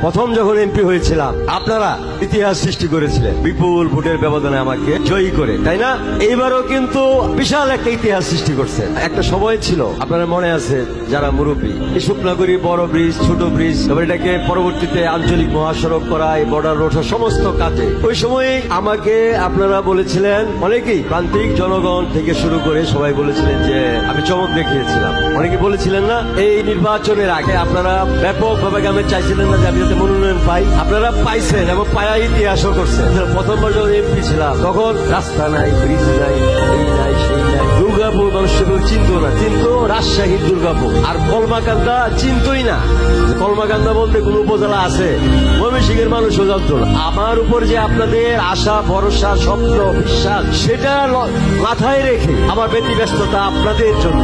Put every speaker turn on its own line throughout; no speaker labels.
প্রথম যখন এমপি হয়েছিলাম আপনারা ইতিহাস সৃষ্টি করেছিলেন বিপুল ভোটের ব্যবধানে আমাকে জয়ী করে, তাই না? এইবারও কিন্তু বিশাল একটা ইতিহাস সৃষ্টি করছেন। একটা সময় ছিল আপনারা মনে আছে যারা মুরব্বী, এই শুকনাগড়ি বড় ব্রিজ ছোট ব্রিজ, এবার এটাকে পরবর্তীতে আঞ্চলিক মহাসড়ক করা, এই বর্ডার রোড সমস্ত কাজে ওই সময় আমাকে আপনারা বলেছিলেন, অনেকেই প্রান্তিক জনগণ থেকে শুরু করে সবাই বলেছিলেন যে আমি চমক দেখিয়েছিলাম। অনেকে বলেছিলেন না এই নির্বাচনের আগে আপনারা ব্যাপকভাবে গ্রামে চাইছিলেন না যে আমি যাতে মনোনয়ন পাই, আপনারা পাইছেন এবং পায়া ইতিহাসও করছেন। প্রথমবার যখন এমপি ছিলাম তখন রাস্তা নাই, ব্রিজ নাই, এই নাই সেই নাই। দুর্গাপুর মানুষ চিন্ত না, চিন্ত রাজশাহীর দুর্গাপুর, আর কলমাকান্দা চিন্তই না। কলমাকান্দা বলতে কোন উপজেলা আছে ময়মনসিংহের মানুষও জানত না। আমার উপর যে আপনাদের আশা ভরসা স্বপ্ন বিশ্বাস সেটা মাথায় রেখে আমার ব্যতিব্যস্ততা আপনাদের জন্য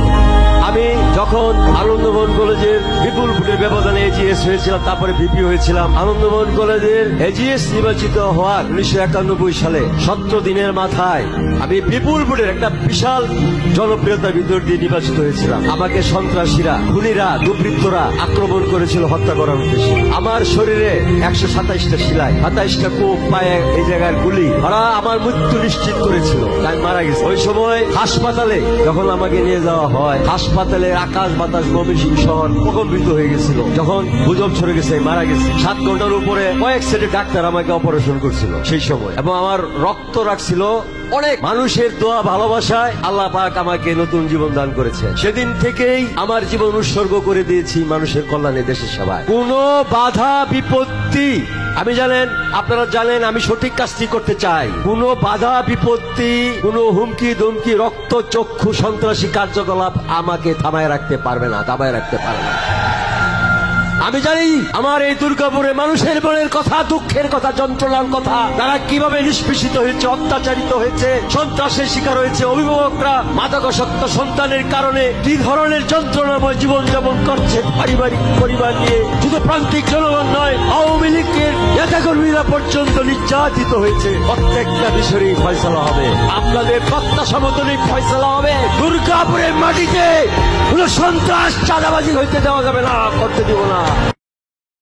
আমি যখন আনন্দমোহন কলেজের বিপুল ভোটের ব্যবধানে এজিএস হয়েছিলাম, তারপরে ভিপি হয়েছিলাম। আনন্দমোহন কলেজের এজিএস নির্বাচিত হওয়ার 1991 সালে 17 দিনের মাথায় আমি বিপুল ভোটের একটা বিশাল জনপ্রিয়তার ভিতর দিয়ে নির্বাচিত হয়েছিলাম। আমাকে সন্ত্রাসীরা, খুনিরা, দুর্বৃত্তরা আক্রমণ করেছিল হত্যা করার উদ্দেশ্যে। আমার শরীরে 127টা সেলাই, 27টা কোপ, পায়ে এই জায়গার গুলি, ওরা আমার মৃত্যু নিশ্চিত করেছিল। তাই মারা গেছে। ওই সময় হাসপাতালে যখন আমাকে নিয়ে যাওয়া হয়, হাসপাতালের আকাশ বাতাস ময়মনসিংহ শহর প্রকম্পিত হয়ে গেছিল। যখন গুজব ছড়ে গেছে মারা গেছে, 7 ঘন্টার উপরে কয়েক সেটে ডাক্তার আমাকে অপারেশন করছিল সেই সময়, এবং আমার রক্ত রাখছিল অনেক মানুষের দোয়া ভালোবাসায় আল্লাহ পাক আমাকে নতুন জীবন দান করেছে। সেদিন থেকেই আমার জীবন উৎসর্গ করে দিয়েছি মানুষের কল্যাণে, দেশের সেবায়। কোনো বাধা বিপত্তি আমি আপনারা জানেন আমি সঠিক কাজটি করতে চাই। কোনো বাধা বিপত্তি, কোনো হুমকি ধমকি, রক্ত চক্ষু সন্ত্রাসী কার্যকলাপ আমাকে থামায় রাখতে পারবে না, দাবায় রাখতে পারবে না। আমি জানি আমার এই দুর্গাপুরে মানুষের মনের কথা, দুঃখের কথা, যন্ত্রণার কথা, তারা কিভাবে নিষ্পেষিত হয়েছে, অত্যাচারিত হয়েছে, সন্ত্রাসের শিকার হয়েছে। অভিভাবকরা মাদকাসক্ত সন্তানের কারণে কি ধরনের যন্ত্রণাময় জীবনযাপন করছে পারিবারিক পরিবার নিয়ে। শুধু প্রান্তিক জনগণ নয়, আওয়ামী লীগের নেতাকর্মীরা পর্যন্ত নির্যাতিত হয়েছে। প্রত্যেকটা বিষয়েই ফয়সালা হবে, আপনাদের প্রত্যাশা মতনই ফয়সালা হবে। দুর্গাপুরের মাটিতে কোন সন্ত্রাস চাঁদাবাজি হইতে দেওয়া যাবে না, করতে দিব না।